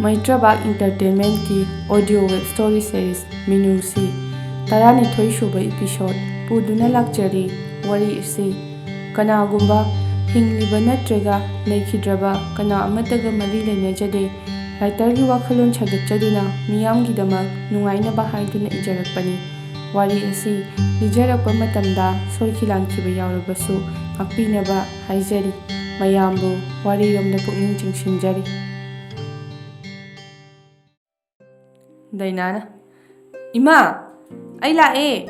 ꯃꯩꯇ꯭ꯔꯕꯥꯛ ꯏꯟꯇꯔꯇꯦꯟꯃꯦꯟꯠꯀꯤ audio web story series ꯃꯤꯅꯨꯁꯤ 12 ꯁꯨꯕ episode ꯄꯨꯗꯨꯅ ꯂꯥꯛꯆꯔꯤ꯫ ꯋꯥꯔꯤ ꯑꯁꯤ ꯀꯅꯥꯒꯨꯝꯕ ꯍꯤꯡꯂꯤꯕ ꯅꯠꯇ꯭ꯔꯒ ꯂꯩꯈꯤꯗ꯭ꯔꯕ ꯀꯅꯥ ꯑꯃꯠꯇꯒ ꯃꯔꯤ ꯂꯩꯅꯖꯗꯦ ꯔꯥꯏꯇꯔꯒꯤ ꯋꯥꯈꯜꯂꯣꯟ ꯁꯥꯒꯠꯆꯗꯨꯅ ꯃꯤꯌꯥꯝꯒꯤꯗꯃꯛ ꯅꯨꯡꯉꯥꯏꯅꯕ ꯍꯥꯏꯗꯨꯅ ꯏꯖꯔꯛꯄꯅꯤ꯫ ꯋꯥꯔꯤ ꯑꯁꯤ ꯂꯤꯖꯔꯛꯄ ꯃꯇꯝꯗ ꯁꯣꯏꯈꯤ ꯂꯥꯟꯈꯤꯕ ꯌꯥꯎꯔꯕꯁꯨ ꯉꯥꯛꯄꯤꯅꯕ ꯍꯥꯏꯖꯔꯤ꯫ ꯃꯌꯥꯝꯕꯨ ꯋꯥꯔꯤꯔꯣꯝꯗ ꯄꯨꯛꯅꯤꯡ ꯆꯤꯡꯁꯤꯟꯖꯔꯤ꯫ ꯗꯥꯏꯅꯥꯅ "ꯏꯃꯥ, ꯑꯩ ꯂꯥꯛꯑꯦ"꯫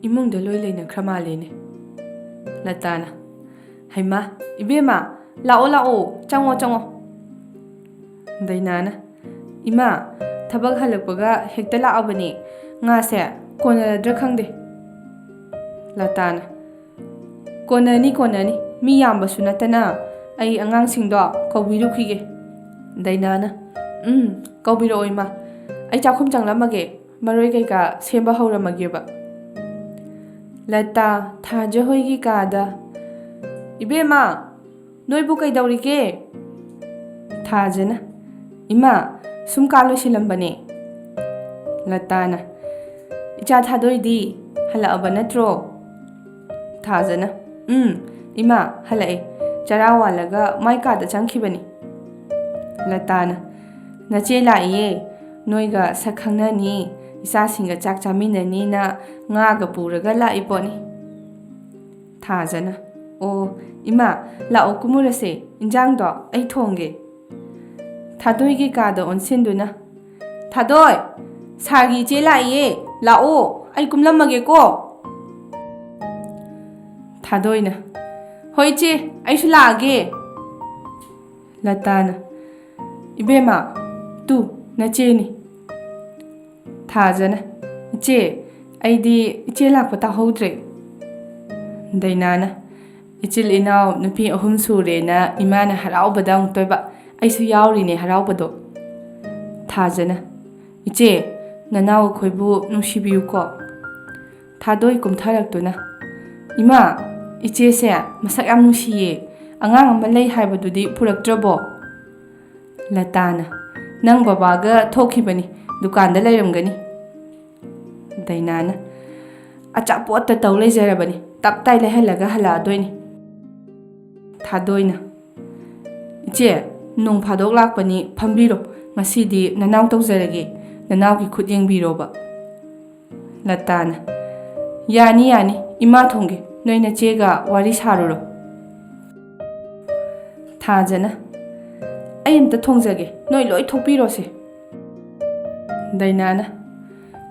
ꯏꯃꯨꯡꯗ ꯂꯣꯏ ꯂꯩꯅꯈ꯭ꯔ ꯃꯥꯜꯂꯦꯅꯦ꯫ ꯂꯇꯥꯅ "ꯍꯩꯃꯥ, ꯏꯕꯦꯝꯃ, ꯂꯥꯛꯑꯣ ꯂꯥꯛꯑꯣ, ꯆꯪꯉꯣ ꯆꯪꯉꯣ"꯫ ꯗꯥꯏꯅꯥꯅ "ꯏꯃꯥ, ꯊꯕꯛ ꯍꯜꯂꯛꯄꯒ ꯍꯦꯛꯇ ꯂꯥꯛꯑꯕꯅꯦ, ꯉꯥꯁꯦ ꯀꯣꯟꯅꯔꯗ꯭ꯔꯥ ꯈꯪꯗꯦ"꯫ ꯂꯇꯥꯅ "ꯀꯣꯟꯅꯅꯤ ꯀꯣꯟꯅꯅꯤ, ꯃꯤ ꯌꯥꯝꯕꯁꯨ ꯅꯠꯇꯅ, ꯑꯩ ꯑꯉꯥꯡꯁꯤꯡꯗꯣ ꯀꯧꯕꯤꯔꯨꯈꯤꯒꯦ"꯫ ꯗꯥꯏꯅꯥꯅ "ꯀꯧꯕꯤꯔꯛꯑꯣ ꯏꯃꯥ, ꯑꯩ ꯆꯥꯛꯈꯨꯝ ꯆꯪꯂꯝꯃꯒꯦ, ꯃꯔꯣꯏ ꯀꯩꯀꯥ ꯁꯦꯝꯕ ꯍꯧꯔꯝꯃꯒꯦꯕ"꯫ ꯂꯇꯥ ꯊꯥꯖ ꯍꯣꯏꯒꯤ ꯀꯥꯗ "ꯏꯕꯦꯝꯃ, ꯅꯣꯏꯕꯨ ꯀꯩꯗꯧꯔꯤꯒꯦ"꯫ ꯊꯥꯖꯅ "ꯏꯃꯥ, ꯁꯨꯝ ꯀꯥ ꯂꯣꯏꯁꯤꯜꯂꯝꯕꯅꯦ"꯫ ꯂꯇꯥꯅ "ꯏꯆꯥ ꯊꯥꯗꯣꯏꯗꯤ ꯍꯜꯂꯛꯑꯕ ꯅꯠꯇ꯭ꯔꯣ"꯫ ꯊꯥꯖꯅ ꯏꯃꯥ, ꯍꯜꯂꯛꯑꯦ, ꯆꯔꯥ ꯋꯥꯜꯂꯒ ꯃꯥꯏ ꯀꯥꯗ ꯆꯪꯈꯤꯕꯅꯤ"꯫ ꯂꯇꯥꯅ "ꯅꯆꯦ ꯂꯥꯛꯏꯌꯦ, ꯅꯣꯏꯒ ꯁꯛ ꯈꯪꯅꯅꯤ, ꯏꯆꯥꯁꯤꯡꯒ ꯆꯥꯛ ꯆꯥꯃꯤꯟꯅꯅꯤꯅ ꯉꯥꯒ ꯄꯨꯔꯒ ꯂꯥꯛꯏ ꯄꯣꯠꯅꯤ"꯫ ꯊꯥꯖꯅ "ꯑꯣ ꯏꯃꯥ, ꯂꯥꯛꯑꯣ ꯀꯨꯝꯃꯨꯔꯁꯦ, ꯏꯟꯖꯥꯡꯗꯣ ꯑꯩ ꯊꯣꯡꯒꯦ"꯫ ꯊꯥꯗꯣꯏꯒꯤ ꯀꯥꯗ ꯑꯣꯟꯁꯤꯟꯗꯨꯅ "ꯊꯥꯗꯣꯏ, ꯁꯥꯔꯒꯤ ꯏꯆꯦ ꯂꯥꯛꯏꯌꯦ, ꯂꯥꯛꯑꯣ, ꯑꯩ ꯀꯨꯝꯂꯝꯃꯒꯦꯀꯣ"꯫ ꯊꯥꯗꯣꯏꯅ "ꯍꯣꯏ ꯏꯆꯦ, ꯑꯩꯁꯨ ꯂꯥꯛꯑꯒꯦ"꯫ ꯂꯇꯥꯅ "ꯏꯕꯦꯝꯃ, ꯇꯨ ꯅꯆꯦꯅꯤ"꯫ ꯊꯥꯖꯅ "ꯏꯆꯦ, ꯑꯩꯗꯤ ꯏꯆꯦ ꯂꯥꯛꯄ ꯇꯥꯍꯧꯗ꯭ꯔꯦ"꯫ ꯗꯥꯏꯅꯥꯅ "ꯏꯆꯤꯜ ꯏꯅꯥꯎ ꯅꯨꯄꯤ 3 ꯁꯨꯔꯦꯅ ꯏꯃꯥꯅ ꯍꯔꯥꯎꯕꯗ ꯑꯃꯨꯛꯇꯣꯏꯕ, ꯑꯩꯁꯨ ꯌꯥꯎꯔꯤꯅꯦ ꯍꯔꯥꯎꯕꯗꯣ"꯫ ꯊꯥꯖꯅ "ꯏꯆꯦ, ꯅꯅꯥꯎ ꯑꯩꯈꯣꯏꯕꯨ ꯅꯨꯡꯁꯤꯕꯤꯌꯨꯀꯣ"꯫ ꯊꯥꯗꯣꯏ ꯀꯨꯝꯊꯔꯛꯇꯨꯅ "ꯏꯃꯥ, ꯏꯆꯦꯁꯦ ꯃꯁꯛ ꯌꯥꯝ ꯅꯨꯡꯁꯤꯌꯦ, ꯑꯉꯥꯡ ꯑꯃ ꯂꯩ ꯍꯥꯏꯕꯗꯨꯗꯤ ꯄꯨꯔꯛꯇ꯭ꯔꯕꯣ"꯫ ꯂꯇꯥꯅ "ꯅꯪ ꯕꯕꯥꯒ ꯊꯣꯛꯈꯤꯕꯅꯤ, ꯗꯨꯀꯥꯟꯗ ꯂꯩꯔꯝꯒꯅꯤ"꯫ ꯗꯥꯏꯅꯥꯅ "ꯑꯆꯥꯄꯣꯠꯇ ꯇꯧ ꯂꯩꯖꯔꯕꯅꯤ, ꯇꯞꯇꯥꯏ ꯂꯩꯍꯜꯂꯒ ꯍꯜꯂꯛꯑꯗꯣꯏꯅꯤ"꯫ ꯊꯥꯗꯣꯏꯅ "ꯏꯆꯦ, ꯅꯣꯡ ꯐꯥꯗꯣꯛ ꯂꯥꯛꯄꯅꯤ, ꯐꯝꯕꯤꯔꯣ, ꯉꯁꯤꯗꯤ ꯅꯅꯥꯎ ꯇꯧꯖꯔꯒꯦ, ꯅꯅꯥꯎꯒꯤ ꯈꯨꯠ ꯌꯦꯡꯕꯤꯔꯣꯕ"꯫ ꯂꯇꯥꯅ "ꯌꯥꯅꯤ ꯌꯥꯅꯤ, ꯏꯃꯥ ꯊꯣꯡꯒꯦ, ꯅꯣꯏ ꯅꯆꯦꯒ ꯋꯥꯔꯤ ꯁꯥꯔꯨꯔꯣ"꯫ ꯊꯥꯖꯅ "ꯑꯩ ꯑꯝꯇ ꯊꯣꯡꯖꯒꯦ, ꯅꯣꯏ ꯂꯣꯏ ꯊꯣꯛꯄꯤꯔꯣꯁꯦ"꯫ ꯗꯥꯏꯅꯥꯅ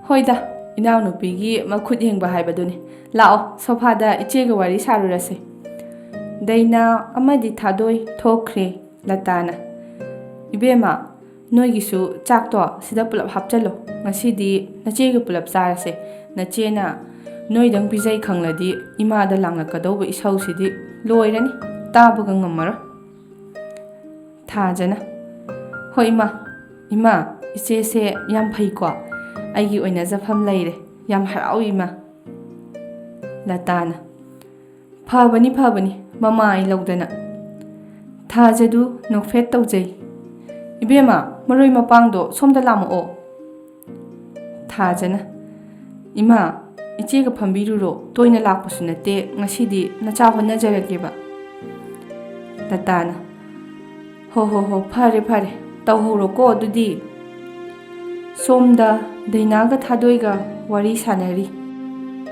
"ꯍꯣꯏꯗ, ꯏꯅꯥꯎꯅꯨꯄꯤꯒꯤ ꯃꯈꯨꯠ ꯌꯦꯡꯕ ꯍꯥꯏꯕꯗꯨꯅꯤ, ꯂꯥꯛꯑꯣ ꯁꯣꯐꯥꯗ ꯏꯆꯦꯒ ꯋꯥꯔꯤ ꯁꯥꯔꯨꯔꯁꯦ"꯫ ꯗꯥꯏꯅꯥ ꯑꯃꯗꯤ ꯊꯥꯗꯣꯏ ꯊꯣꯛꯈ꯭ꯔꯦ꯫ ꯂꯇꯥꯅ "ꯏꯕꯦꯝꯃ, ꯅꯣꯏꯒꯤꯁꯨ ꯆꯥꯛꯇꯣ ꯁꯤꯗ ꯄꯨꯂꯞ ꯍꯥꯞꯆꯜꯂꯣ, ꯉꯁꯤꯗꯤ ꯅꯆꯦꯒ ꯄꯨꯂꯞ ꯆꯥꯔꯁꯦ, ꯅꯆꯦꯅ ꯅꯣꯏꯗꯪ ꯄꯤꯖꯩ ꯈꯪꯂꯗꯤ ꯏꯃꯥꯗ ꯂꯥꯡꯂꯛꯀꯗꯧꯕ ꯏꯁꯧꯁꯤꯗꯤ ꯂꯣꯏꯔꯅꯤ, ꯇꯥꯕꯒ ꯉꯝꯃꯔꯣꯏ"꯫ ꯊꯥꯖꯅ "ꯍꯣꯏ ꯏꯃꯥ, ꯏꯃꯥ, ꯏꯆꯦꯁꯦ ꯌꯥꯝ ꯐꯩꯀꯣ, ꯑꯩꯒꯤ ꯑꯣꯏꯅꯖꯐꯝ ꯂꯩꯔꯦ, ꯌꯥꯝ ꯍꯔꯥꯎꯏ ꯏꯃꯥ"꯫ ꯂꯇꯥꯅ "ꯐꯕꯅꯤ ꯐꯕꯅꯤ, ꯃꯃꯥꯏ ꯂꯧꯗꯅ"꯫ ꯊꯥꯖꯗꯨ ꯅꯣꯛꯐꯦꯠ ꯇꯧꯖꯩ "ꯏꯕꯦꯝꯃ, ꯃꯔꯣꯏ ꯃꯄꯥꯡꯗꯣ ꯁꯣꯝꯗ ꯂꯥꯝꯃꯛꯑꯣ"꯫ ꯊꯥꯖꯅ "ꯏꯃꯥ, ꯏꯆꯦꯒ ꯐꯝꯕꯤꯔꯨꯔꯣ, ꯇꯣꯏꯅ ꯂꯥꯛꯄꯁꯨ ꯅꯠꯇꯦ, ꯉꯁꯤꯗꯤ ꯅꯆꯥ ꯍꯣꯠꯅꯖꯔꯒꯦꯕ"꯫ ꯂꯇꯥꯅ "ꯍꯣ ꯐꯔꯦ ꯐꯔꯦ, ꯇꯧꯍꯧꯔꯣꯀꯣ ꯑꯗꯨꯗꯤ"꯫ ꯁꯣꯝꯗ ꯗꯥꯏꯅꯥꯒ ꯊꯥꯗꯣꯏꯒ ꯋꯥꯔꯤ ꯁꯥꯟꯅꯔꯤ꯫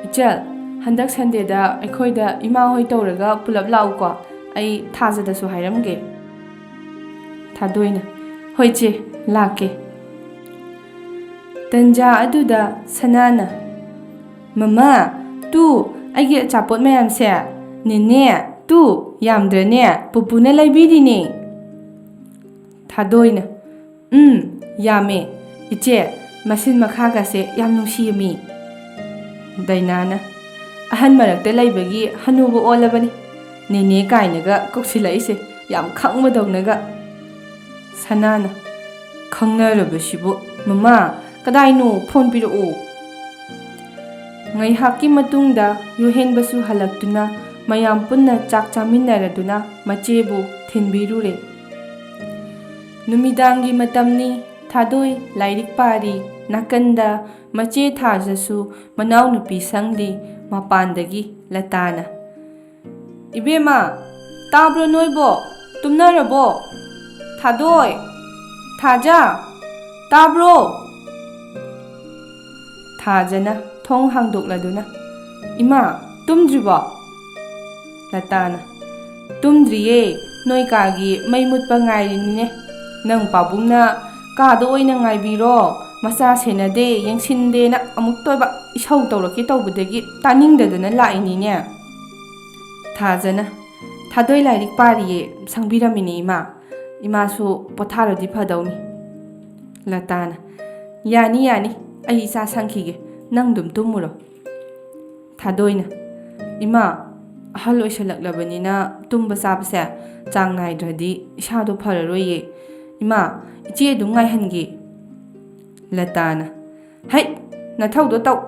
"ꯏꯆꯜ, ꯍꯟꯗꯛ ꯁꯟꯗꯦꯗ ꯑꯩꯈꯣꯏꯗ ꯏꯃꯥ ꯍꯣꯏ ꯇꯧꯔꯒ ꯄꯨꯂꯞ ꯂꯥꯛꯎꯀꯣ, ꯑꯩ ꯊꯥꯖꯗꯁꯨ ꯍꯥꯏꯔꯝꯒꯦ"꯫ ꯊꯥꯗꯣꯏꯅ "ꯍꯣꯏ ꯏꯆꯦ, ꯂꯥꯛꯀꯦ"꯫ ꯇꯟꯖꯥ ꯑꯗꯨꯗ ꯁꯅꯥꯅ "ꯃꯃꯥ, ꯇꯨ ꯑꯩꯒꯤ ꯑꯆꯥꯄꯣꯠ ꯃꯌꯥꯝꯁꯦ, ꯅꯦꯅꯦ, ꯇꯨ ꯌꯥꯝꯗ꯭ꯔꯅꯦ, ꯄꯨꯄꯨꯅ ꯂꯩꯕꯤꯔꯤꯅꯦ"꯫ ꯊꯥꯗꯣꯏꯅ "ꯌꯥꯝꯃꯦ, ꯏꯆꯦ, ꯃꯁꯤꯟ ꯃꯈꯥꯒꯁꯦ ꯌꯥꯝ ꯅꯨꯡꯁꯤꯌꯝꯃꯤ"꯫ ꯗꯥꯏꯅꯥꯅ "ꯑꯍꯟ ꯃꯔꯛꯇ ꯂꯩꯕꯒꯤ ꯍꯅꯨꯕ ꯑꯣꯜꯂꯕꯅꯤ, ꯅꯦꯅꯦ ꯀꯥꯏꯅꯒ ꯀꯧꯁꯤꯜꯂꯛꯏꯁꯦ, ꯌꯥꯝ ꯈꯪꯕꯗꯧꯅꯒ"꯫ ꯁꯅꯥꯅ "ꯈꯪꯅꯔꯕꯁꯤꯕꯨ, ꯃꯃꯥ, ꯀꯗꯥꯏꯅꯣ, ꯐꯣꯟ ꯄꯤꯔꯛꯑꯣ"꯫ ꯉꯥꯏꯍꯥꯛꯀꯤ ꯃꯇꯨꯡꯗ ꯌꯨꯍꯦꯟꯕꯁꯨ ꯍꯜꯂꯛꯇꯨꯅ ꯃꯌꯥꯝ ꯄꯨꯟꯅ ꯆꯥꯛ ꯆꯥꯃꯤꯟꯅꯔꯗꯨꯅ ꯃꯆꯦꯕꯨ ꯊꯤꯟꯕꯤꯔꯨꯔꯦ꯫ ꯅꯨꯃꯤꯗꯥꯡꯒꯤ ꯃꯇꯝꯅꯤ ꯊꯥꯗꯣꯏ ꯂꯥꯏꯔꯤꯛ ꯄꯥꯔꯤ ꯅꯥꯀꯟꯗ ꯃꯆꯦ ꯊꯥꯖꯁꯨ ꯃꯅꯥꯎꯅꯨꯄꯤ ꯁꯪꯗꯤ ꯃꯄꯥꯟꯗꯒꯤ ꯂꯇꯥꯅ "ꯏꯕꯦꯝꯃ ꯇꯥꯕ꯭ꯔꯣ ꯅꯣꯏꯕꯣ ꯇꯨꯝꯅꯔꯕꯣ? ꯊꯥꯗꯣꯏ ꯊꯥꯖ ꯇꯥꯕ꯭ꯔꯣ?" ꯊꯥꯖꯅ ꯊꯣꯡ ꯍꯥꯡꯗꯣꯛꯂꯗꯨꯅ "ꯏꯃꯥ ꯇꯨꯝꯗ꯭ꯔꯤꯕꯣ?" ꯂꯇꯥꯅ "ꯇꯨꯝꯗ꯭ꯔꯤꯌꯦ ꯅꯣꯏ ꯀꯥꯒꯤ ꯃꯩ ꯃꯨꯠꯄ ꯉꯥꯏꯔꯤꯅꯤꯅꯦ ꯅꯪ ꯄꯥꯕꯨꯡꯅ ꯀꯥꯗ ꯑꯣꯏꯅ ꯉꯥꯏꯕꯤꯔꯣ ꯃꯆꯥ ꯁꯦꯟꯅꯗꯦ ꯌꯦꯡꯁꯤꯟꯗꯦꯅ ꯑꯃꯨꯛꯇꯣꯏꯕ ꯏꯁꯧ ꯇꯧꯔꯛꯀꯦ ꯇꯧꯕꯗꯒꯤ ꯇꯥꯅꯤꯡꯗꯗꯅ ꯂꯥꯛꯏꯅꯤꯅꯦ." ꯊꯥꯖꯅ "ꯊꯥꯗꯣꯏ ꯂꯥꯏꯔꯤꯛ ꯄꯥꯔꯤꯌꯦ ꯁꯪꯕꯤꯔꯝꯃꯤꯅꯦ ꯏꯃꯥ ꯏꯃꯥꯁꯨ ꯄꯣꯊꯥꯔꯗꯤ ꯐꯗꯧꯅꯤ." ꯂꯇꯥꯅ "ꯌꯥꯅꯤ ꯌꯥꯅꯤ ꯑꯩ ꯏꯆꯥ ꯁꯪꯈꯤꯒꯦ ꯅꯪ ꯗꯨꯝ ꯇꯨꯝꯃꯨꯔꯣ." ꯊꯥꯗꯣꯏꯅ "ꯏꯃꯥ ꯑꯍꯜ ꯑꯣꯏꯁꯜꯂꯛꯂꯕꯅꯤꯅ ꯇꯨꯝꯕ ꯆꯥꯕꯁꯦ ꯆꯥꯡ ꯅꯥꯏꯗ꯭ꯔꯗꯤ ꯏꯁꯥꯗꯣ ꯐꯔꯔꯣꯏꯌꯦ ꯏꯃꯥ ꯏꯆꯦ ꯑꯗꯨꯝ ꯉꯥꯏꯍꯟꯒꯦ." ꯂꯇꯥꯅ "ꯍꯩꯠ ꯅꯊꯧꯗꯣ ꯇꯧ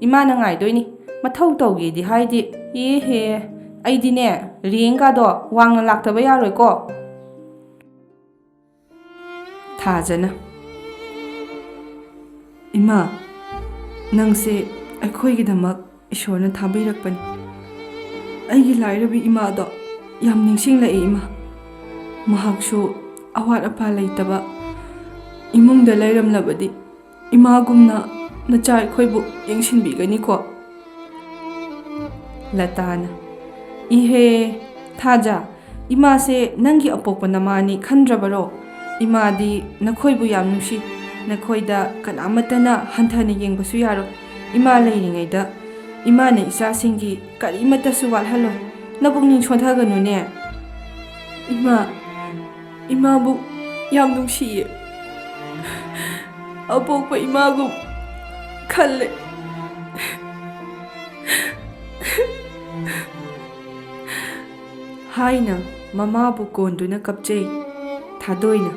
ꯏꯃꯥꯅ ꯉꯥꯏꯗꯣꯏꯅꯤ ꯃꯊꯧ ꯇꯧꯒꯦꯗꯤ ꯍꯥꯏꯗꯤ ꯏꯍꯦ ꯑꯩꯗꯤꯅꯦ ꯔꯦꯡꯀꯥꯗꯣ ꯋꯥꯡꯅ ꯂꯥꯛꯇꯕ ꯌꯥꯔꯣꯏꯀꯣ." ꯊꯥꯖꯅ "ꯏꯃꯥ ꯅꯪꯁꯦ ꯑꯩꯈꯣꯏꯒꯤꯗꯃꯛ ꯏꯁꯣꯔꯅ ꯊꯥꯕꯤꯔꯛꯄꯅꯤ ꯑꯩꯒꯤ ꯂꯥꯏꯔꯕꯤ ꯏꯃꯥꯗꯣ ꯌꯥꯝ ꯅꯤꯡꯁꯤꯡꯂꯛꯏ ꯏꯃꯥ ꯃꯍꯥꯛꯁꯨ ꯑꯋꯥꯠ ꯑꯄꯥ ꯂꯩꯇꯕ ꯏꯃꯨꯡꯗ ꯂꯩꯔꯝꯂꯕꯗꯤ ꯏꯃꯥꯒꯨꯝꯅ ꯅꯆꯥ ꯑꯩꯈꯣꯏꯕꯨ ꯌꯦꯡꯁꯤꯟꯕꯤꯒꯅꯤꯀꯣ." ꯂꯇꯥꯅ "ꯏꯍꯦ ꯊꯥꯖ ꯏꯃꯥꯁꯦ ꯅꯪꯒꯤ ꯑꯄꯣꯛꯄ ꯅꯃꯥꯅꯤ ꯈꯟꯗ꯭ꯔꯕꯔꯣ ꯏꯃꯥꯗꯤ ꯅꯈꯣꯏꯕꯨ ꯌꯥꯝ ꯅꯨꯡꯁꯤ ꯅꯈꯣꯏꯗ ꯀꯅꯥꯃꯠꯇꯅ ꯍꯟꯊꯅ ꯌꯦꯡꯕꯁꯨ ꯌꯥꯔꯣꯏ ꯏꯃꯥ ꯂꯩꯔꯤꯉꯩꯗ ꯏꯃꯥꯅ ꯏꯆꯥꯁꯤꯡꯒꯤ ꯀꯔꯤꯃꯠꯇꯁꯨ ꯋꯥꯠꯍꯜꯂꯣꯏ ꯅꯄꯨꯛꯅꯤꯡ ꯁꯣꯟꯊꯒꯅꯨꯅꯦ ꯏꯃꯥꯕꯨ ꯌꯥꯝ ꯅꯨꯡꯁꯤꯌꯦ ꯑꯄꯣꯛꯄ ꯏꯃꯥꯒꯨꯝ ꯈꯜꯂꯦ." ꯍꯥꯏꯅ ꯃꯃꯥꯕꯨ ꯀꯣꯟꯗꯨꯅ ꯀꯞꯆꯩ꯫ ꯊꯥꯗꯣꯏꯅ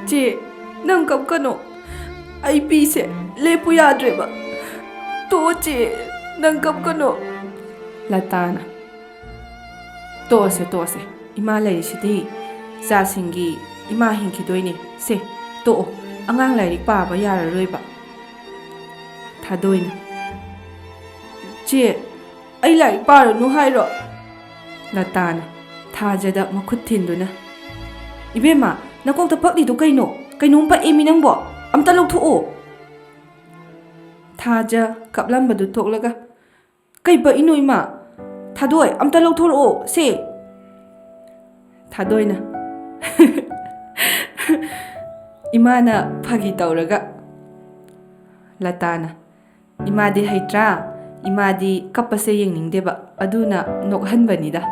"ꯆꯦ ꯅꯪ ꯀꯞꯀꯅꯣ ꯑꯩ ꯄꯤꯁꯦ ꯂꯦꯞꯄꯨ ꯌꯥꯗ꯭ꯔꯦꯕ ꯇꯣꯛꯑꯣ ꯆꯦ ꯅꯪ ꯀꯞꯀꯅꯣ." ꯂꯇꯥꯅ ꯇꯣꯛꯑꯁꯦ ꯏꯃꯥ ꯂꯩꯔꯤꯁꯤꯗꯤ ꯏꯆꯥꯁꯤꯡꯒꯤ ꯏꯃꯥ ꯍꯤꯡꯈꯤꯗꯣꯏꯅꯦ ꯁꯦ ꯇꯣꯛꯑꯣ ꯑꯉꯥꯡ ꯂꯥꯏꯔꯤꯛ ꯄꯥꯕ ꯌꯥꯔꯔꯣꯏꯕ꯫ ꯊꯥꯗꯣꯏꯅ "ꯆꯦ ꯑꯩ ꯂꯥꯏꯔꯤꯛ ꯄꯥꯔꯅꯨ ꯍꯥꯏꯔꯣ?" ꯂꯇꯥꯅ ꯊꯥꯖꯗ ꯃꯈꯨꯠ ꯊꯤꯟꯗꯨꯅ "ꯏꯕꯦꯝꯃ ꯅꯀꯣꯛꯇ ꯄꯛꯂꯤꯗꯣ ꯀꯩꯅꯣꯝ ꯄꯛꯏꯃꯤ ꯅꯪꯕꯣ ꯑꯝꯇ ꯂꯧꯊꯣꯛꯑꯣ." ꯊꯥꯖ ꯀꯞꯂꯝꯕꯗꯨ ꯇꯣꯛꯂꯒ "ꯀꯩ ꯄꯛꯏꯅꯣ ꯏꯃꯥ ꯊꯥꯗꯣꯏ ꯑꯝꯇ ꯂꯧꯊꯣꯔꯛꯑꯣ ꯁꯦ." ꯊꯥꯗꯣꯏꯅ "ꯏꯃꯥꯅ ꯐꯥꯒꯤ ꯇꯧꯔꯒ." ꯂꯇꯥꯅ "ꯏꯃꯥꯗꯤ ꯍꯩꯇ꯭ꯔꯥ ꯏꯃꯥꯗꯤ ꯀꯞꯄꯁꯦ ꯌꯦꯡꯅꯤꯡꯗꯦꯕ ꯑꯗꯨꯅ ꯅꯣꯛꯍꯟꯕꯅꯤꯗ."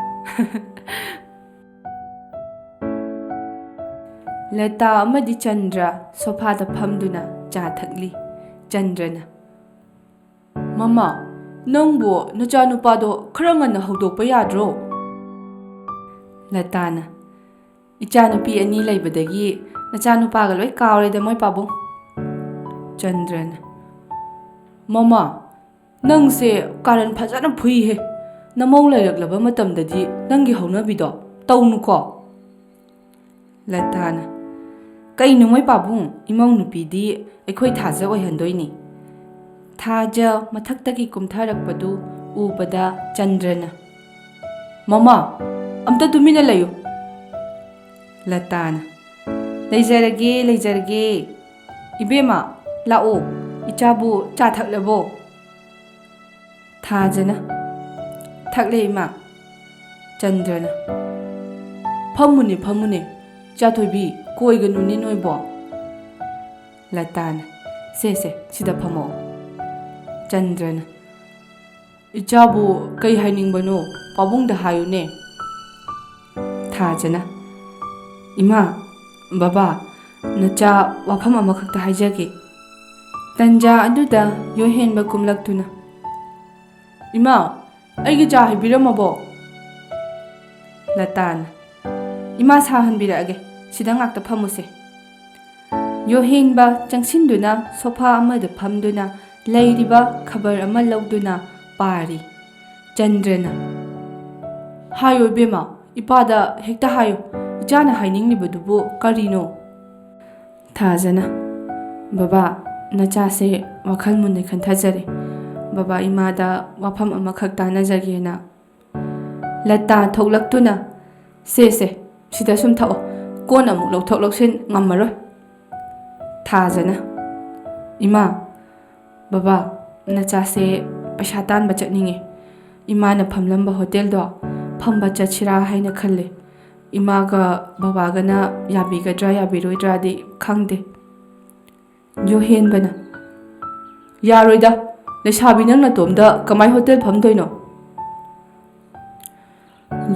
ꯂꯇꯥ ꯑꯃꯗꯤ ꯆꯟꯗ꯭ꯔ ꯁꯣꯐꯥꯗ ꯐꯝꯗꯨꯅ ꯆꯥ ꯊꯛꯂꯤ꯫ ꯆꯟꯗ꯭ꯔꯅ "ꯃꯃꯥ ꯅꯪꯕꯨ ꯅꯆꯥꯅꯨꯄꯥꯗꯣ ꯈꯔ ꯉꯟꯅ ꯍꯧꯗꯣꯛꯄ ꯌꯥꯗ꯭ꯔꯣ?" ꯂꯇꯥꯅ "ꯏꯆꯥꯅꯨꯄꯤ 2 ꯂꯩꯕꯗꯒꯤ ꯅꯆꯥꯅꯨꯄꯥꯒ ꯂꯣꯏ ꯀꯥꯎꯔꯦꯗ ꯃꯣꯏ ꯄꯥꯕꯨꯡ." ꯆꯟꯗ꯭ꯔꯅ "ꯃꯃꯥ ꯅꯪꯁꯦ ꯀꯥꯔꯟ ꯐꯖꯅ ꯐꯨꯏꯍꯦ ꯅꯃꯧ ꯂꯩꯔꯛꯂꯕ ꯃꯇꯝꯗꯗꯤ ꯅꯪꯒꯤ ꯍꯧꯅꯕꯤꯗꯣ ꯇꯧꯅꯨꯀꯣ." ꯂꯇꯥꯅ "ꯀꯩꯅꯣ ꯃꯣꯏ ꯄꯥꯕꯨꯡ ꯏꯃꯧ ꯅꯨꯄꯤꯗꯤ ꯑꯩꯈꯣꯏ ꯊꯥꯖ ꯑꯣꯏꯍꯟꯗꯣꯏꯅꯤ." ꯊꯥꯖ ꯃꯊꯛꯇꯒꯤ ꯀꯨꯝꯊꯔꯛꯄꯗꯨ ꯎꯕꯗ ꯆꯟꯗ꯭ꯔꯅ "ꯃꯃꯥ ꯑꯝꯇ ꯇꯨꯃꯤꯟꯅ ꯂꯩꯌꯨ." ꯂꯇꯥꯅ ꯂꯩꯖꯔꯒꯦ ꯏꯕꯦꯝꯃ ꯂꯥꯛꯑꯣ ꯏꯆꯥꯕꯨ ꯆꯥ ꯊꯛꯂꯕꯣ?" ꯊꯥꯖꯅ "ꯊꯛꯂꯦ ꯏꯃꯥ." ꯆꯟꯗ꯭ꯔꯅ ꯐꯝꯃꯨꯅꯦ ꯆꯥꯊꯣꯏꯕꯤ ꯀꯣꯏꯒꯅꯨꯅꯦ ꯅꯣꯏꯕꯣ." ꯂꯇꯥꯅ "ꯁꯦ ꯁꯤꯗ ꯐꯝꯃꯛꯑꯣ." ꯆꯟꯗ꯭ꯔꯅ "ꯏꯆꯥꯕꯨ ꯀꯩ ꯍꯥꯏꯅꯤꯡꯕꯅꯣ ꯄꯥꯕꯨꯡꯗ ꯍꯥꯏꯌꯨꯅꯦ." ꯊꯥꯖꯅ "ꯏꯃꯥ ꯕꯕꯥ ꯅꯆꯥ ꯋꯥꯐꯝ ꯑꯃꯈꯛꯇ ꯍꯥꯏꯖꯒꯦ." ꯇꯟꯖꯥ ꯑꯗꯨꯗ ꯌꯣꯍꯦꯟꯕ ꯀꯨꯝꯂꯛꯇꯨꯅ "ꯏꯃꯥ ꯑꯩꯒꯤ ꯆꯥ ꯍꯩꯕꯤꯔꯝꯃꯕꯣ?" ꯂꯇꯥꯅ "ꯏꯃꯥ ꯁꯥꯍꯟꯕꯤꯔꯛꯑꯒꯦ ꯁꯤꯗ ꯉꯥꯛꯇ ꯐꯝꯃꯨꯁꯦ." ꯌꯣꯍꯦꯟꯕ ꯆꯪꯁꯤꯟꯗꯨꯅ ꯁꯣꯐꯥ ꯑꯃꯗ ꯐꯝꯗꯨꯅ ꯂꯩꯔꯤꯕ ꯈꯕꯔ ꯑꯃ ꯂꯧꯗꯨꯅ ꯄꯥꯔꯤ꯫ ꯆꯟꯗ꯭ꯔꯅ "ꯍꯥꯏꯌꯣ ꯏꯕꯦꯝꯃ ꯏꯄꯥꯗ ꯍꯦꯛꯇ ꯍꯥꯏꯌꯨ ꯏꯆꯥꯅ ꯍꯥꯏꯅꯤꯡꯂꯤꯕꯗꯨꯕꯨ ꯀꯔꯤꯅꯣ? ꯊꯥꯖꯅ: ꯕꯕꯥ, ꯅꯆꯥꯁꯦ ꯋꯥꯈꯜ ꯃꯨꯟꯅ ꯈꯟꯊꯖꯔꯦ. ꯕꯕꯥ ꯏꯃꯥꯗ ꯋꯥꯐꯝ ꯑꯃꯈꯛ ꯇꯥꯟꯅꯖꯒꯦꯅ. ꯂꯇꯥ ꯊꯣꯛꯂꯛꯇꯨꯅ: ꯁꯦ ꯁꯤꯗ ꯁꯨꯝ ꯊꯛꯑꯣ, ꯀꯣꯟ ꯑꯃꯨꯛ ꯂꯧꯊꯣꯛ ꯂꯧꯁꯤꯟ ꯉꯝꯃꯔꯣꯏ꯫ ꯊꯥꯖꯅ: ꯏꯃꯥ, ꯕꯕꯥ, ꯅꯆꯥꯁꯦ ꯄꯩꯁꯥ ꯇꯥꯟꯕ ꯆꯠꯅꯤꯡꯉꯦ. ꯏꯃꯥꯅ ꯐꯝꯂꯝꯕ ꯍꯣꯇꯦꯜꯗꯣ ꯐꯝꯕ ꯆꯠꯁꯤꯔꯥ ꯍꯥꯏꯅ ꯈꯜꯂꯦ. 이마가 바바가나 야비가드라 야비로이드라디 ꯈꯪꯗꯦ. ꯌꯣꯍꯦꯟꯕꯅ: ꯌꯥꯔꯣꯏꯗ, ꯂꯩꯁꯥꯕꯤ ꯅꯪ ꯅꯇꯣꯝꯗ ꯀꯃꯥꯏ ꯍꯣꯇꯦꯜ ꯐꯝꯗꯣꯏꯅꯣ?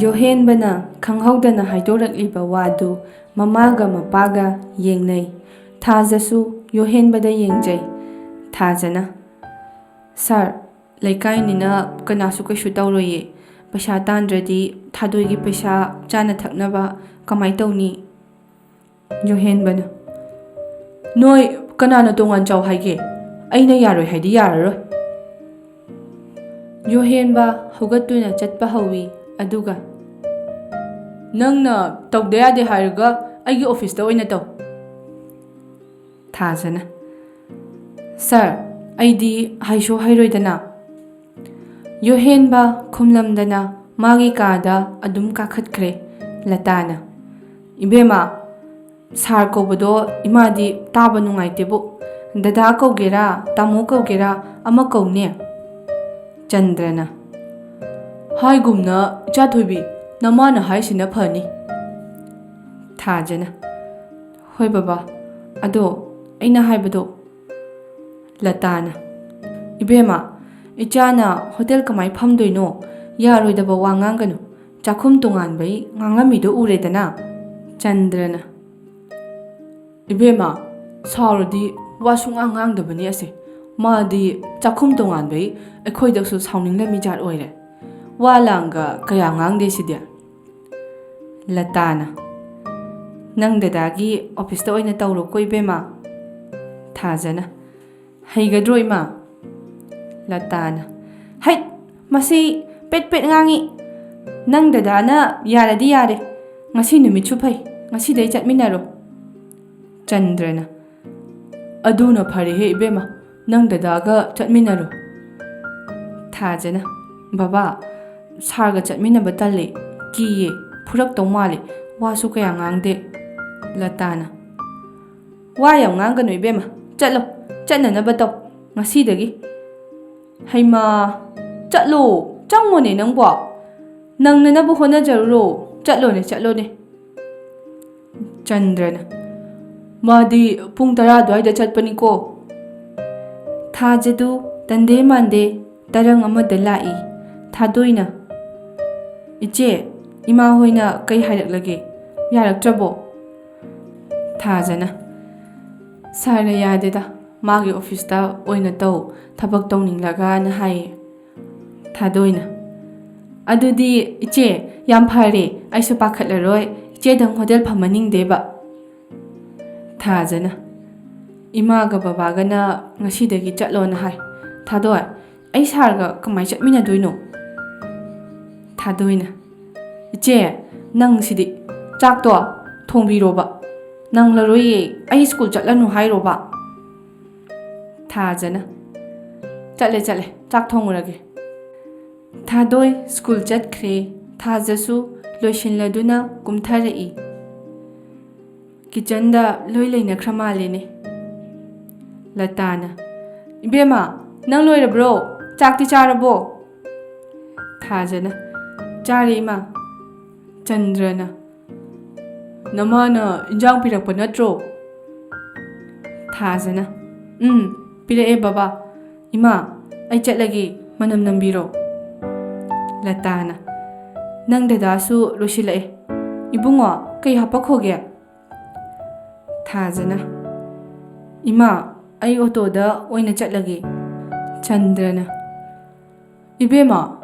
ꯌꯣꯍꯦꯟꯕꯅ ꯈꯪꯍꯧꯗꯅ ꯍꯥꯏꯗꯣꯔꯛꯂꯤꯕ ꯋꯥꯗꯨ ꯃꯃꯥꯒ ꯃꯄꯥꯒ ꯌꯦꯡꯅꯩ. ꯊꯥꯖꯁꯨ ꯌꯣꯍꯦꯟꯕꯗ ꯌꯦꯡꯖꯩ. ꯊꯥꯖꯅ: ꯁꯥꯔ, ꯂꯩꯀꯥꯏꯅꯤꯅ ꯀꯅꯥꯁꯨ ꯀꯩꯁꯨ ꯇꯧꯔꯣꯏꯌꯦ. ꯄꯩꯁꯥ ꯇꯥꯟꯗ꯭ꯔꯗꯤ ꯊꯥꯗꯣꯏꯒꯤ ꯄꯩꯁꯥ ꯆꯥꯅ ꯊꯛꯅꯕ ꯀꯃꯥꯏ ꯇꯧꯅꯤ? ꯌꯣꯍꯦꯟꯕꯅ: ꯅꯣꯏ ꯀꯅꯥꯅ ꯇꯣꯉꯥꯟ ꯆꯥꯎ ꯍꯥꯏꯒꯦ? ꯑꯩꯅ ꯌꯥꯔꯣꯏ ꯍꯥꯏꯗꯤ ꯌꯥꯔꯔꯣꯏ꯫ ꯌꯣꯍꯦꯟꯕ ꯍꯧꯒꯠꯇꯨꯅ ꯆꯠꯄ ꯍꯧꯏ, ꯑꯗꯨꯒ ꯅꯪꯅ ꯇꯧꯗ ꯌꯥꯗꯦ ꯍꯥꯏꯔꯒ ꯑꯩꯒꯤ ꯑꯣꯐꯤꯁꯇ ꯑꯣꯏꯅ ꯇꯧ꯫ ꯊꯥꯖꯅ: ꯁꯥꯔ, ꯑꯩꯗꯤ ꯍꯩꯁꯨ ꯍꯩꯔꯣꯏꯗꯅ꯫ ꯌꯣꯍꯦꯟꯕ ꯈꯨꯝꯂꯝꯗꯅ ꯃꯥꯒꯤ ꯀꯥꯗ ꯑꯗꯨꯝ ꯀꯥꯈꯠꯈ꯭ꯔꯦ꯫ ꯂꯇꯥꯅ: ꯏꯕꯦꯝꯃ, ꯁꯥꯔ ꯀꯧꯕꯗꯣ ꯏꯃꯥꯗꯤ ꯇꯥꯕ ꯅꯨꯡꯉꯥꯏꯇꯦꯕꯨ꯫ ꯗꯗꯥ ꯀꯧꯒꯦꯔꯥ, ꯇꯥꯃꯣ ꯀꯧꯒꯦꯔꯥ, ꯑꯃ ꯀꯧꯅꯦ꯫ ꯆꯟꯗ꯭ꯔꯅ: ꯍꯥꯏꯒꯨꯝꯅ ꯏꯆꯥꯊꯣꯏꯕꯤ, ꯅꯃꯥꯅ ꯍꯥꯏꯁꯤꯅ ꯐꯅꯤ꯫ ꯊꯥꯖꯅ: ꯍꯣꯏ ꯕꯕꯥ, ꯑꯗꯣ ꯑꯩꯅ ꯍꯥꯏꯕꯗꯣ꯫ ꯂꯇꯥꯅ: 이베마, 이ଚା나 호텔 그마이 팜도이노. 야로이다바 왕앙가노. 자쿰 동안바이 ꯉꯥꯡꯉꯝꯃꯤꯗꯣ 우레다나. ꯆꯟꯗ꯭ꯔꯅ: 이베마, 사우르디 와 ꯁꯨꯡꯉꯥꯡ ꯉꯥꯡꯗꯕꯅꯤ ꯑꯁꯦ. 마디 자쿰 동안바이 ꯑꯩꯈꯣꯏꯗꯁꯨ ꯁꯥꯎꯅꯤꯡꯂꯝꯃꯤ ꯖꯥꯠ ꯑꯣꯏꯔꯦ. ꯋꯥ ꯂꯥꯡꯒ ꯀꯌꯥ ꯉꯥꯡꯗꯦ ꯁꯤꯗꯤ꯫ ꯂꯇꯥꯅ: ꯅꯪ ꯗꯗꯥꯒꯤ ꯑꯣꯐꯤꯁꯇ ꯑꯣꯏꯅ ꯇꯧꯔꯣꯀꯣ 이베마. ꯊꯥꯖꯅ: ꯍꯩꯒꯗ꯭ꯔꯣ ꯏꯃꯥ? ꯂꯇꯥꯅ: ꯍꯩꯠ, ꯃꯁꯤ ꯄꯦꯠ ꯉꯥꯡꯉꯤ꯫ ꯅꯪ ꯗꯗꯥꯅ ꯌꯥꯔꯗꯤ ꯌꯥꯔꯦ. ꯉꯁꯤ ꯅꯨꯃꯤꯠꯁꯨ ꯐꯩ, ꯉꯁꯤꯗꯩ ꯆꯠꯃꯤꯟꯅꯔꯣ꯫ ꯆꯟꯗ꯭ꯔꯅ: ꯑꯗꯨꯅ ꯐꯔꯦꯍꯦ 이베마, ꯅꯪ ꯗꯗꯥꯒ ꯆꯠꯃꯤꯟꯅꯔꯣ꯫ ꯊꯥꯖꯅ: ꯕꯕꯥ, ꯁꯥꯔꯒ ꯆꯠꯃꯤꯟꯅꯕ ꯇꯜꯂꯦ, ꯀꯤꯌꯦ, ꯐꯨꯔꯛꯇꯧ ꯃꯥꯜꯂꯦ, 와ꯁꯨ ꯀꯌꯥ ꯉꯥꯡꯗꯦ꯫ ꯂꯇꯥꯅ: 와 ꯌꯥꯝ ꯉꯥꯡꯒꯅꯨ 이베마, ꯆꯠꯂꯣ, ꯆꯠꯅꯅꯕ ꯇꯧ, ꯉꯁꯤꯗꯒꯤ꯫ ꯍꯩꯃꯥ, ꯆꯠꯂꯣ, ꯆꯪꯉꯣꯅꯦ ꯅꯪꯕꯣ, ꯅꯪꯅꯅꯕ ꯍꯣꯠꯅꯖꯔꯨꯔꯣ, ꯆꯠꯂꯣꯅꯦ꯫ ꯆꯟꯗ꯭ꯔꯅ: 마디 ꯄꯨꯡ 10 ꯑꯗꯨꯋꯥꯏꯗ ꯆꯠꯄꯅꯤꯀꯣ꯫ ꯊꯥꯖꯗꯨ ꯇꯟꯗꯦ ꯃꯥꯟꯗꯦ ꯇꯔꯪ ꯑꯃꯗ ꯂꯥꯛꯏ꯫ ꯊꯥꯗꯣꯏꯅ: 이ꯆꯦ, 이마 ꯍꯣꯏꯅ ꯀꯩ ꯍꯥꯏꯔꯛꯂꯒꯦ? ꯌꯥꯔꯛꯇ꯭ꯔꯕꯣ? ꯊꯥꯖꯅ: ꯁꯥꯔꯅ ꯌꯥꯗꯦꯗ, 마ꯒꯤ ꯑꯣꯐꯤꯁꯇ ꯑꯣꯏꯅ ꯇꯧ, ꯊꯕꯛ ꯇꯧꯅꯤꯡꯂꯒꯅ ꯍꯥꯏꯌꯦ꯫ ꯊꯥꯗꯣꯏꯅ: ꯑꯗꯨꯗꯤ 이ꯆꯦ, ꯌꯥꯝ ꯐꯔꯦ, ꯑꯩꯁꯨ ꯄꯥꯈꯠꯂꯔꯣꯏ, 이ꯆꯦꯗꯪ ꯍꯣꯇꯦꯜ ꯐꯝꯍꯟꯅꯤꯡꯗꯦꯕ꯫ ꯊꯥꯖꯅ: 이마ꯒ ꯕꯕꯥꯒꯅ ꯉꯁꯤꯗꯒꯤ ꯆꯠꯂꯣꯅ ꯍꯥꯏ꯫ ꯊꯥꯗꯣꯏ, ꯑꯩ ꯁꯥꯔꯒ ꯀꯃꯥꯏ ꯆꯠꯃꯤꯟꯅꯗꯣꯏꯅꯣ? ꯊꯥꯗꯣꯏꯅ: 이ꯆꯦ, ꯅꯪ ꯁꯤꯗꯤ ꯆꯥꯛꯇꯣ ꯊꯣꯡꯕꯤꯔꯣꯕ, ꯅꯪꯂꯔꯣꯏꯌꯦ, ꯑꯩ ꯁ꯭ꯀꯨꯜ ꯆꯠꯂꯅꯨ ꯍꯥꯏꯔꯣꯕ꯫ ꯊꯥꯖꯅ: ꯆꯠꯂꯦ, ꯆꯥꯛ ꯊꯣꯡꯉꯨꯔꯒꯦ꯫ ꯊꯥꯗꯣꯏ ꯁ꯭ꯀꯨꯜ ꯆꯠꯈ꯭ꯔꯦ꯫ ꯊꯥꯖꯁꯨ ꯂꯣꯏꯁꯤꯜꯂꯗꯨꯅ ꯀꯨꯝꯊꯔꯛꯏ꯫ ꯀꯤꯆꯟꯗ ꯂꯣꯏ ꯂꯩꯅꯈ꯭ꯔ ꯃꯥꯜꯂꯦꯅꯦ꯫ ꯂꯇꯥꯅ: 이베마, ꯅꯪ ꯂꯣꯏꯔꯕ꯭ꯔꯣ? ꯆꯥꯛꯇꯤ ꯆꯥꯔꯕꯣ? ꯊꯥꯖꯅ: ꯆꯥꯔꯦ 이마꯫ ꯆꯟꯗ꯭ꯔꯅ: ꯅꯃꯥꯅ ꯏꯟꯖꯥꯡ ꯄꯤꯔꯛꯄ ꯅꯠꯇ꯭ꯔꯣ? ꯊꯥꯖꯅ: ꯄꯤꯔꯛꯑꯦ ꯕꯕꯥ꯫ 이마, ꯑꯩ ꯆꯠꯂꯒꯦ, ꯃꯅꯝ ꯅꯝꯕꯤꯔꯣ꯫ ꯂꯇꯥꯅ: ꯅꯪ ꯗꯗꯥꯁꯨ ꯂꯣꯏꯁꯤꯜꯂꯛꯑꯦ, 이ꯕꯨꯡꯉꯣ, ꯀꯩ ꯍꯥꯞꯄꯛꯈꯣꯒꯦ? ꯊꯥꯖꯅ: 이마, ꯑꯩ ꯑꯣꯇꯣꯗ ꯑꯣꯏꯅ ꯆꯠꯂꯒꯦ꯫ ꯆꯟꯗ꯭ꯔꯅ: 이베마,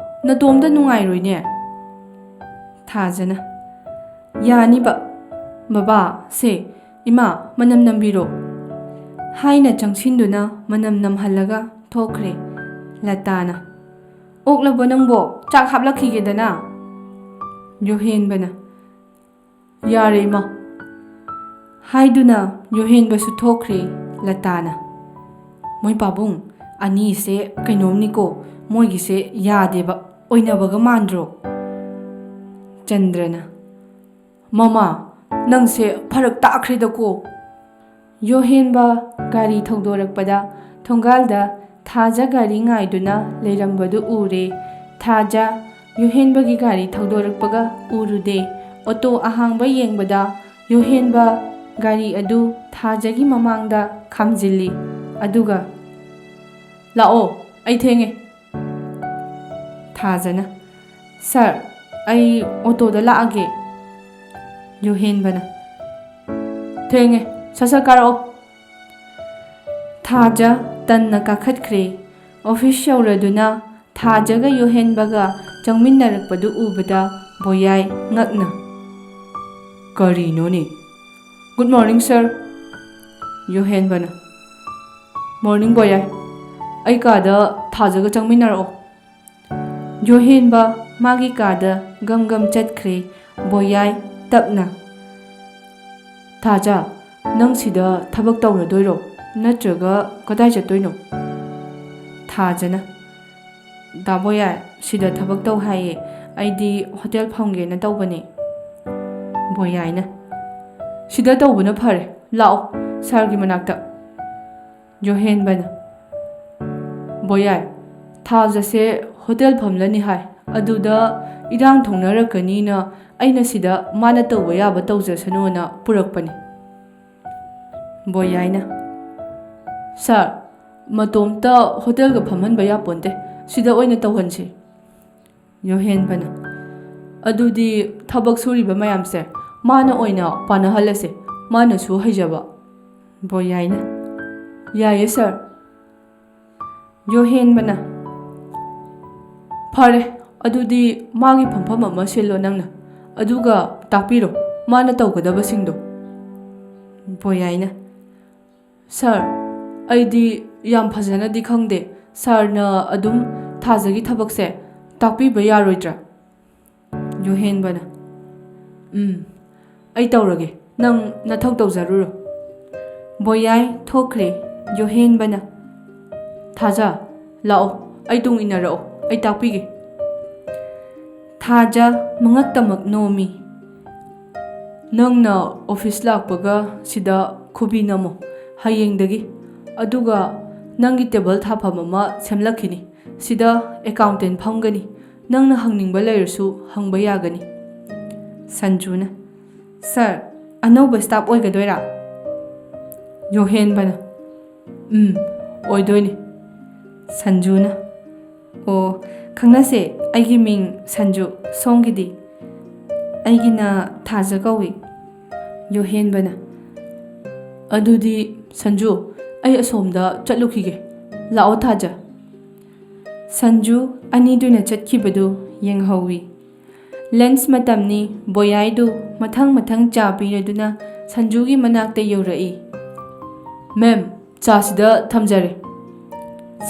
ꯅꯇꯣꯝꯗ ꯅꯨꯡꯉꯥꯏꯔꯣꯏꯅꯦ꯫ ꯊꯥꯖꯅ: ꯌꯥꯅꯤꯕ ꯕꯕꯥ, ꯁꯦ, 이마, ꯃꯅꯝ ꯅꯝꯕꯤꯔꯣ ꯍꯥꯏꯅ ꯆꯪꯁꯤꯟꯗꯨꯅ ꯃꯅꯝ ꯅꯝꯍꯜꯂꯒ ꯊꯣꯛꯈ꯭ꯔꯦ꯫ ꯂꯇꯥꯅ: ꯑꯣꯛꯂꯕꯣ ꯅꯪꯕꯣ? ꯆꯥꯛ ꯍꯥꯞꯂꯛꯈꯤꯒꯦꯗꯅ꯫ ꯌꯣꯍꯦꯟꯕꯅ: ꯌꯥꯔꯦ ꯏꯃꯥ ꯍꯥꯏꯗꯨꯅ ꯌꯣꯍꯦꯟꯕꯁꯨ ꯊꯣꯛꯈ꯭ꯔꯦ ꯂꯇꯥꯅ꯫ ꯃꯣꯏ ꯄꯥꯕꯨꯡ ꯑꯅꯤꯁꯦ ꯀꯩꯅꯣꯝꯅꯤꯀꯣ, ꯃꯣꯏꯒꯤꯁꯦ ꯌꯥꯗꯦꯕ, ꯑꯣꯏꯅꯕꯒ ꯃꯥꯟꯗ꯭ꯔꯣ? ꯆꯟꯗ꯭ꯔꯅ ꯃꯃꯥ ꯅꯪꯁꯦ ꯐꯔꯛ ꯇꯥꯈ꯭ꯔꯦꯗꯀꯣ꯫ ꯌꯣꯍꯦꯟꯕ ꯒꯥꯔꯤ ꯊꯧꯗꯣꯔꯛꯄꯗ ꯊꯣꯡꯒꯥꯜꯗ ꯊꯥꯖ ꯒꯥꯔꯤ ꯉꯥꯏꯗꯨꯅ ꯂꯩꯔꯝꯕꯗꯨ ꯎꯔꯦ꯫ ꯊꯥꯖ ꯌꯣꯍꯦꯟꯕꯒꯤ ꯒꯥꯔꯤ ꯊꯧꯗꯣꯔꯛꯄꯒ ꯎꯔꯨꯗꯦ꯫ ꯑꯣꯇꯣ ꯑꯍꯥꯡꯕ ꯌꯦꯡꯕꯗ ꯌꯣꯍꯦꯟꯕ ꯒꯥꯔꯤ ꯑꯗꯨ ꯊꯥꯖꯒꯤ ꯃꯃꯥꯡꯗ ꯈꯥꯝꯖꯤꯜꯂꯤ꯫ ꯑꯗꯨꯒ ꯂꯥꯛꯑꯣ ꯑꯩ ꯊꯦꯡꯉꯦ꯫ ꯊꯥꯖꯅ ꯁꯥꯔ ꯑꯩ ꯑꯣꯇꯣꯗ ꯂꯥꯛꯑꯒꯦ꯫ ꯌꯣꯍꯦꯟꯕꯅ ꯊꯦꯡꯉꯦ, ꯁꯠ ꯀꯥꯔꯛꯑꯣ꯫ ꯊꯥꯖ ꯇꯟꯅ ꯀꯥꯈꯠꯈ꯭ꯔꯦ꯫ ꯑꯣꯐꯤꯁ ꯌꯧꯔꯗꯨꯅ ꯊꯥꯖꯒ ꯌꯣꯍꯦꯟꯕꯒ ꯆꯪꯃꯤꯟꯅꯔꯛꯄꯗꯨ ꯎꯕꯗ ꯕꯣꯌꯥꯏ ꯉꯛꯅ ꯀꯔꯤꯅꯣꯅꯦ? Good morning sir. ꯌꯣꯍꯦꯟꯕꯅ ꯃꯣꯔꯅꯤꯡ ꯕꯣꯌꯥꯏ, ꯑꯩ ꯀꯥꯗ ꯊꯥꯖꯒ ꯆꯪꯃꯤꯟꯅꯔꯛꯑꯣ꯫ ꯌꯣꯍꯦꯟꯕ ꯃꯥꯒꯤ ꯀꯥꯗ ꯒꯝ ꯒꯝ ꯆꯠꯈ꯭ꯔꯦ꯫ ꯕꯣꯌꯥꯏ ꯇꯞꯅ ꯊꯥꯖ ꯅꯪ ꯁꯤꯗ ꯊꯕꯛ ꯇꯧꯔꯗꯣꯏꯔꯣ ꯅꯠꯇ꯭ꯔꯒ ꯀꯗꯥꯏ ꯆꯠꯇꯣꯏꯅꯣ? ꯊꯥꯖꯅ ꯗꯥ ꯕꯣꯌꯥꯏ ꯁꯤꯗ ꯊꯕꯛ ꯇꯧ ꯍꯥꯏꯌꯦ, ꯑꯩꯗꯤ ꯍꯣꯇꯦꯜ ꯐꯝꯒꯦꯅ ꯇꯧꯕꯅꯦ꯫ ꯕꯣꯌꯥꯏꯅ ꯁꯤꯗ ꯇꯧꯕꯅ ꯐꯔꯦ, ꯂꯥꯛꯑꯣ ꯁꯥꯔꯒꯤ ꯃꯅꯥꯛꯇ꯫ ꯌꯣꯍꯦꯟꯕꯅ ꯕꯣꯌꯥꯏ ꯊꯥꯖꯁꯦ ꯍꯣꯇꯦꯜ ꯐꯝꯂꯅꯤ ꯍꯥꯏ, ꯑꯗꯨꯗ ꯏꯔꯥꯡ ꯊꯣꯛꯅꯔꯛꯀꯅꯤꯅ ꯑꯩꯅ ꯁꯤꯗ ꯃꯥꯅ ꯇꯧꯕ ꯌꯥꯕ ꯇꯧꯖꯁꯅꯨꯅ ꯄꯨꯔꯛꯄꯅꯤ꯫ ꯕꯣꯌꯥꯏꯅ ꯁꯥꯔ ꯃꯇꯣꯝꯇ ꯍꯣꯇꯦꯜꯒ ꯐꯝꯍꯟꯕ ꯌꯥꯄꯣꯟꯇꯦ, ꯁꯤꯗ ꯑꯣꯏꯅ ꯇꯧꯍꯟꯁꯤ꯫ ꯌꯣꯍꯦꯟꯕꯅ ꯑꯗꯨꯗꯤ ꯊꯕꯛ ꯁꯨꯔꯤꯕ ꯃꯌꯥꯝꯁꯦ ꯃꯥꯅ ꯑꯣꯏꯅ ꯄꯥꯅꯍꯜꯂꯁꯦ, ꯃꯥꯅꯁꯨ ꯍꯩꯖꯕ꯫ ꯕꯣꯌꯥꯏꯅ ꯌꯥꯏꯌꯦ ꯁꯥꯔ꯫ ꯌꯣꯍꯦꯟꯕꯅ ꯐꯔꯦ ꯑꯗꯨꯗꯤ ꯃꯥꯒꯤ ꯐꯝꯐꯝ ꯑꯃ ꯁꯤꯜꯂꯣ ꯅꯪꯅ, ꯑꯗꯨꯒ ꯇꯥꯛꯄꯤꯔꯣ ꯃꯥꯅ ꯇꯧꯒꯗꯕꯁꯤꯡꯗꯣ꯫ ꯕꯣꯌꯥꯏꯅ ꯁꯥꯔ ꯑꯩꯗꯤ ꯌꯥꯝ ꯐꯖꯅꯗꯤ ꯈꯪꯗꯦ, ꯁꯥꯔꯅ ꯑꯗꯨꯝ ꯊꯥꯖꯒꯤ ꯊꯕꯛꯁꯦ ꯇꯥꯛꯄꯤꯕ ꯌꯥꯔꯣꯏꯗ꯭ꯔꯥ? ꯌꯣꯍꯦꯟꯕꯅ ꯑꯩ ꯇꯧꯔꯒꯦ, ꯅꯪ ꯅꯊꯧ ꯇꯧꯖꯔꯨꯔꯣ꯫ ꯕꯣꯌꯥꯏ ꯊꯣꯛꯈ꯭ꯔꯦ꯫ ꯌꯣꯍꯦꯟꯕꯅ ꯊꯥꯖ ꯂꯥꯛꯑꯣ ꯑꯩ ꯇꯨꯡ ꯏꯟꯅꯔꯛꯑꯣ, ꯑꯩ ꯇꯥꯛꯄꯤꯒꯦ꯫ ꯊꯥꯖ ꯃꯉꯛꯇꯃꯛ ꯅꯣꯝꯃꯤ꯫ ꯅꯪꯅ ꯑꯣꯐꯤꯁ ꯂꯥꯛꯄꯒ ꯁꯤꯗ ꯈꯨꯕꯤ ꯅꯝꯃꯣ ꯍꯌꯦꯡꯗꯒꯤ, ꯑꯗꯨꯒ ꯅꯪꯒꯤ ꯇꯦꯕꯜ ꯊꯥꯐꯝ ꯑꯃ ꯁꯦꯝꯂꯛꯈꯤꯅꯤ, ꯁꯤꯗ ꯑꯦꯀꯥꯎꯟꯇꯦꯟ ꯐꯝꯒꯅꯤ, ꯅꯪꯅ ꯍꯪꯅꯤꯡꯕ ꯂꯩꯔꯁꯨ ꯍꯪꯕ ꯌꯥꯒꯅꯤ꯫ ꯁꯟꯖꯨꯅ ꯁꯥꯔ ꯑꯅꯧꯕ ꯁ꯭ꯇꯥꯐ ꯑꯣꯏꯒꯗꯣꯏꯔꯥ? ꯌꯣꯍꯦꯟꯕꯅ ꯑꯣꯏꯗꯣꯏꯅꯤ꯫ ꯁꯟꯖꯨꯅ ꯑꯣ ꯈꯪꯅꯁꯦ, ꯑꯩꯒꯤ ꯃꯤꯡ ꯁꯟꯖꯨ, ꯁꯣꯝꯒꯤꯗꯤ? ꯑꯩꯒꯤꯅ ꯊꯥꯖ ꯀꯧꯏ꯫ ꯌꯣꯍꯦꯟꯕꯅ ꯑꯗꯨꯗꯤ ꯁꯟꯖꯨ ꯑꯩ ꯑꯁꯣꯝꯗ ꯆꯠꯂꯨꯈꯤꯒꯦ, ꯂꯥꯛꯑꯣ ꯊꯥꯖ꯫ ꯁꯟꯖꯨ ꯑꯅꯤꯗꯨꯅ ꯆꯠꯈꯤꯕꯗꯨ ꯌꯦꯡꯍꯧꯏ꯫ ꯂꯟꯆ ꯃꯇꯝꯅꯤ꯫ ꯕꯣꯌꯥꯏꯗꯨ ꯃꯊꯪ ꯃꯊꯪ ꯆꯥ ꯄꯤꯔꯗꯨꯅ ꯁꯟꯖꯨꯒꯤ ꯃꯅꯥꯛꯇ ꯌꯧꯔꯛꯏ꯫ ꯃꯦꯝ ꯆꯥ ꯁꯤꯗ ꯊꯝꯖꯔꯦ꯫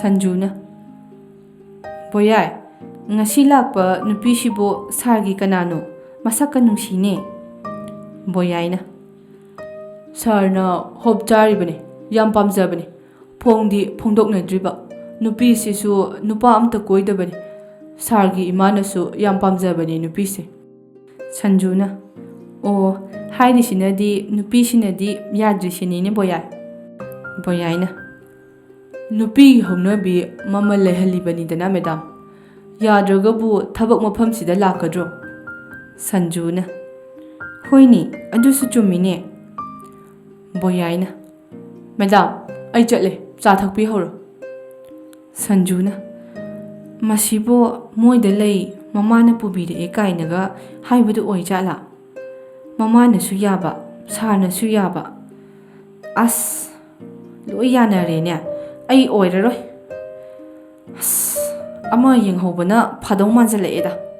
ꯁꯟꯖꯨꯅ ꯕꯣꯌꯥꯏ ꯉꯁꯤ ꯂꯥꯛꯄ ꯅꯨꯄꯤꯁꯤꯕꯨ ꯁꯥꯔꯒꯤ ꯀꯅꯥꯅꯣ? ꯃꯁꯛꯀ ꯅꯨꯡꯁꯤꯅꯦ꯫ ꯕꯣꯌꯥꯏꯅ ꯁꯥꯔꯅ ꯍꯣꯞ ꯆꯥꯔꯤꯕꯅꯤ, ꯌꯥꯝ ꯄꯥꯝꯖꯕꯅꯤ, ꯐꯣꯡꯗꯤ ꯐꯣꯡꯗꯣꯛꯅꯗ꯭ꯔꯤꯕ, ꯅꯨꯄꯤꯁꯤꯁꯨ ꯅꯨꯄꯥ ꯑꯝꯇ ꯀꯣꯏꯗꯕꯅꯤ, ꯁꯥꯔꯒꯤ ꯏꯃꯥꯅꯁꯨ ꯌꯥꯝ ꯄꯥꯝꯖꯕꯅꯤ ꯅꯨꯄꯤꯁꯦ꯫ ꯁꯟꯖꯨꯅ ꯑꯣ ꯍꯥꯏꯔꯤꯁꯤꯅꯗꯤ ꯅꯨꯄꯤꯁꯤꯅꯗꯤ ꯌꯥꯗ꯭ꯔꯤꯁꯤꯅꯤꯅꯦ ꯕꯣꯌꯥꯏ꯫ ꯕꯣꯌꯥꯏꯅ ꯅꯨꯄꯤꯒꯤ ꯍꯧꯅꯕꯤ ꯃꯃꯜ ꯂꯩꯍꯜꯂꯤꯕꯅꯤꯗꯅ ꯃꯦꯗꯥꯝ, ꯌꯥꯗ꯭ꯔꯒꯕꯨ ꯊꯕꯛ ꯃꯐꯝꯁꯤꯗ ꯂꯥꯛꯀꯗ꯭ꯔꯣ? ꯁꯟꯖꯨꯅ ꯍꯣꯏꯅꯦ ꯑꯗꯨꯁꯨ ꯆꯨꯝꯃꯤꯅꯦ꯫ ꯕꯣꯌꯥꯏꯅ ꯃꯦꯗꯥꯝ ꯑꯩ ꯆꯠꯂꯦ, ꯆꯥ ꯊꯛꯄꯤꯍꯧꯔꯣ꯫ ꯁꯟꯖꯨꯅ ꯃꯁꯤꯕꯨ ꯃꯣꯏꯗ ꯂꯩ ꯃꯃꯥꯅ ꯄꯨꯕꯤꯔꯛꯑꯦ ꯀꯥꯏꯅꯒ ꯍꯥꯏꯕꯗꯨ ꯑꯣꯏꯖꯥꯠꯂꯥ? ꯃꯃꯥꯅꯁꯨ ꯌꯥꯕ, ꯁꯥꯔꯅꯁꯨ ꯌꯥꯕ, ꯑꯁ ꯂꯣꯏ ꯌꯥꯅꯔꯦꯅꯦ, ꯑꯩ ꯑꯣꯏꯔꯔꯣꯏ, ꯑꯁ ꯑꯃ ꯌꯦꯡꯍꯧꯕꯅ ꯐꯗꯧ ꯃꯥꯟꯖꯜꯂꯛꯑꯦꯗ꯫